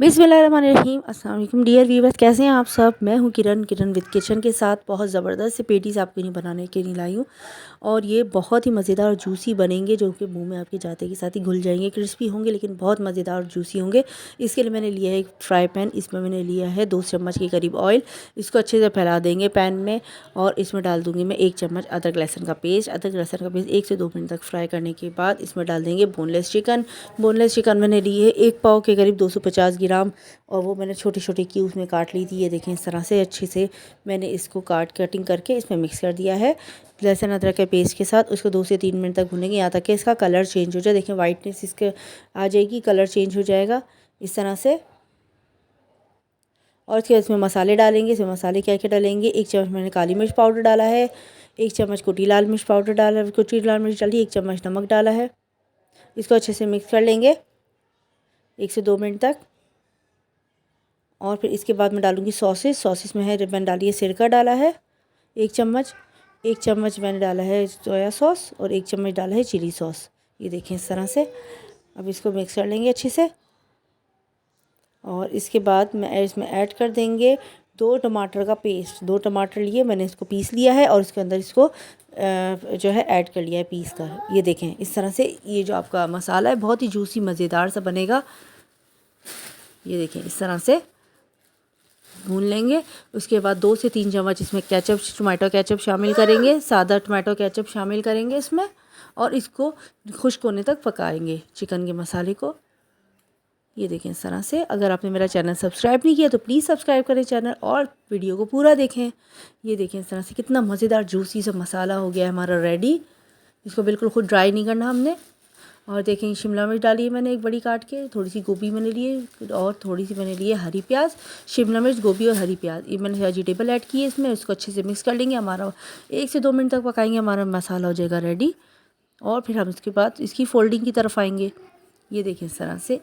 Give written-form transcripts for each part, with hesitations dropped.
बिस्मिल्लाहिर्रहमानिर्रहीम। अस्सलाम वालेकुम डियर व्यूअर्स, कैसे हैं आप सब। मैं हूं किरण विद किचन के साथ बहुत ज़बरदस्त से पेटीज़ आपके लिए बनाने के लिए लाई हूँ और ये बहुत ही मज़ेदार और जूसी बनेंगे, जो कि मुंह में आपके जाते के साथ ही घुल जाएंगे। क्रिस्पी होंगे लेकिन बहुत मज़ेदार और जूसी होंगे। इसके लिए मैंने लिया है एक फ्राई पैन। इसमें मैंने लिया है 2 चम्मच के करीब ऑयल। इसको अच्छे से फैला देंगे पैन में और इसमें डाल दूँगी मैं 1 चम्मच अदरक लहसुन का पेस्ट। 1 से 2 मिनट तक फ्राई करने के बाद इसमें डाल देंगे बोनलेस चिकन। बोनलेस चिकन मैंने ली है 1 पाव के करीब 250 ग्राम और वो मैंने छोटे छोटे क्यूब्स में काट ली थी। ये देखें, इस तरह से अच्छे से मैंने इसको कटिंग करके इसमें मिक्स कर दिया है लहसुन अदरक के पेस्ट के साथ। उसको 2 से 3 मिनट तक भूनेंगे यहाँ तक कि इसका कलर चेंज हो जाए। देखें, वाइटनेस इसके आ जाएगी, कलर चेंज हो जाएगा इस तरह से। और इसके बाद इसमें मसाले डालेंगे। इसमें मसाले क्या क्या डालेंगे, 1 चम्मच मैंने काली मिर्च पाउडर डाला है, 1 चम्मच कुटी लाल मिर्च पाउडर डाला है, कुटी लाल मिर्च डाली, 1 चम्मच नमक डाला है। इसको अच्छे से मिक्स कर लेंगे 1 से 2 मिनट तक। और फिर इसके बाद मैं डालूँगी सॉसेस में है मैंने डाली है सिरका डाला है 1 चम्मच, 1 चम्मच मैंने डाला है सोया सॉस और 1 चम्मच डाला है चिली सॉस। ये देखें इस तरह से। अब इसको मिक्स कर लेंगे अच्छे से और इसके बाद मैं इसमें ऐड कर देंगे 2 टमाटर का पेस्ट। 2 टमाटर लिए मैंने, इसको पीस लिया है और इसके अंदर इसको जो है ऐड कर लिया है पीस कर। ये देखें इस तरह से। ये जो आपका मसाला है बहुत ही जूसी मज़ेदार सा बनेगा। ये देखें इस तरह से भून लेंगे। उसके बाद 2 से 3 चम्मच इसमें टमाटो केचप शामिल करेंगे, सादा टमाटो केचप शामिल करेंगे इसमें और इसको खुश्क होने तक पकाएंगे चिकन के मसाले को। ये देखें इस तरह से। अगर आपने मेरा चैनल सब्सक्राइब नहीं किया तो प्लीज़ सब्सक्राइब करें चैनल और वीडियो को पूरा देखें। ये देखें इस तरह से कितना मज़ेदार जूसी सा मसाला हो गया है हमारा रेडी। इसको बिल्कुल खुद ड्राई नहीं करना हमने। और देखें, शिमला मिर्च डाली है मैंने 1 बड़ी काट के, थोड़ी सी गोभी मैंने लिए और थोड़ी सी मैंने लिए हरी प्याज। शिमला मिर्च, गोभी और हरी प्याज ये मैंने वेजिटेबल ऐड की है इसमें। इसको अच्छे से मिक्स कर लेंगे। हमारा 1 से 2 मिनट तक पकाएंगे, हमारा मसाला हो जाएगा रेडी। और फिर हम इसके बाद इसकी फोल्डिंग की तरफ आएंगे। ये देखें इस तरह से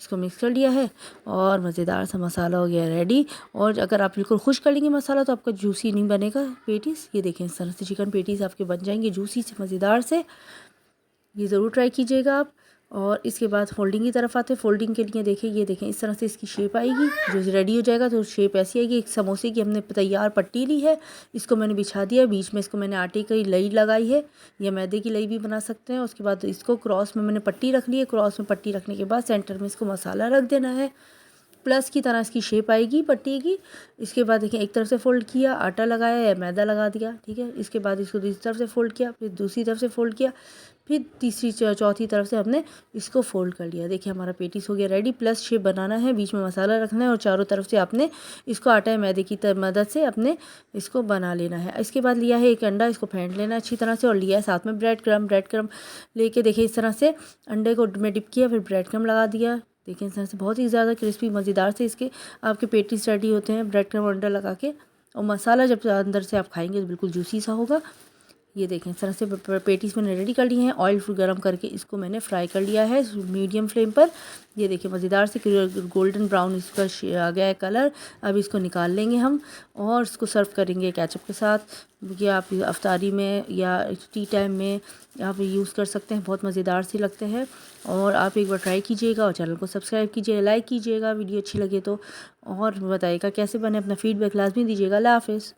इसको मिक्स कर लिया है और मज़ेदार सा मसाला हो गया रेडी। और अगर आप बिल्कुल खुश कर लेंगे मसाला तो आपका जूसी नहीं बनेगा पेटीज़। ये देखें इस तरह से चिकन पेटीज़ आपके बन जाएंगे जूसी से मज़ेदार से। ये ज़रूर ट्राई कीजिएगा आप। और इसके बाद फोल्डिंग की तरफ आते हैं। फोल्डिंग के लिए देखें, ये देखें इस तरह से इसकी शेप आएगी। जो रेडी हो जाएगा तो शेप ऐसी आएगी। एक समोसे की हमने तैयार पट्टी ली है, इसको मैंने बिछा दिया। बीच में इसको मैंने आटे की लई लगाई है या मैदे की लई भी बना सकते हैं। उसके बाद इसको क्रॉस में मैंने पट्टी रख ली है। क्रॉस में पट्टी रखने के बाद सेंटर में इसको मसाला रख देना है। प्लस की तरह इसकी शेप आएगी पट्टी की। इसके बाद देखिए, एक तरफ से फोल्ड किया, आटा लगाया या मैदा लगा दिया, ठीक है। इसके बाद इसको दूसरी तरफ से फोल्ड किया, फिर दूसरी तरफ से फोल्ड किया, फिर तीसरी चौथी तरफ से हमने इसको फोल्ड कर लिया। देखिए हमारा पेटीस हो गया रेडी। प्लस शेप बनाना है, बीच में मसाला रखना है और चारों तरफ से आपने इसको आटा मैदे की मदद से अपने इसको बना लेना है। इसके बाद लिया है 1 अंडा, इसको फेंट लेना अच्छी तरह से और लिया है साथ में ब्रेड क्रम लेके देखिए इस तरह से अंडे को मैं डिप किया, फिर ब्रेड क्रम लगा दिया। देखिए इस तरह से बहुत ही ज़्यादा क्रिस्पी मज़ेदार से इसके आपके पेटीज रेडी होते हैं ब्रेड क्रम अंडा लगा के। और मसाला जब अंदर से आप खाएंगे तो बिल्कुल जूसी सा होगा। ये देखें इस तरह से पेटीज मैंने रेडी कर ली हैं। ऑयल गरम करके इसको मैंने फ्राई कर लिया है मीडियम फ्लेम पर। ये देखिए मज़ेदार से गोल्डन ब्राउन इसका आ गया है कलर। अब इसको निकाल लेंगे हम और इसको सर्व करेंगे केचप के साथ। ये आप अफ्तारी में या टी टाइम में आप यूज़ कर सकते हैं, बहुत मज़ेदार से लगते हैं। और आप एक बार ट्राई कीजिएगा और चैनल को सब्सक्राइब कीजिएगा, लाइक कीजिएगा वीडियो अच्छी लगे तो, और बताइएगा कैसे बने। अपना फीडबैक लाजमी दीजिएगा। अल्लाह हाफ़िज़।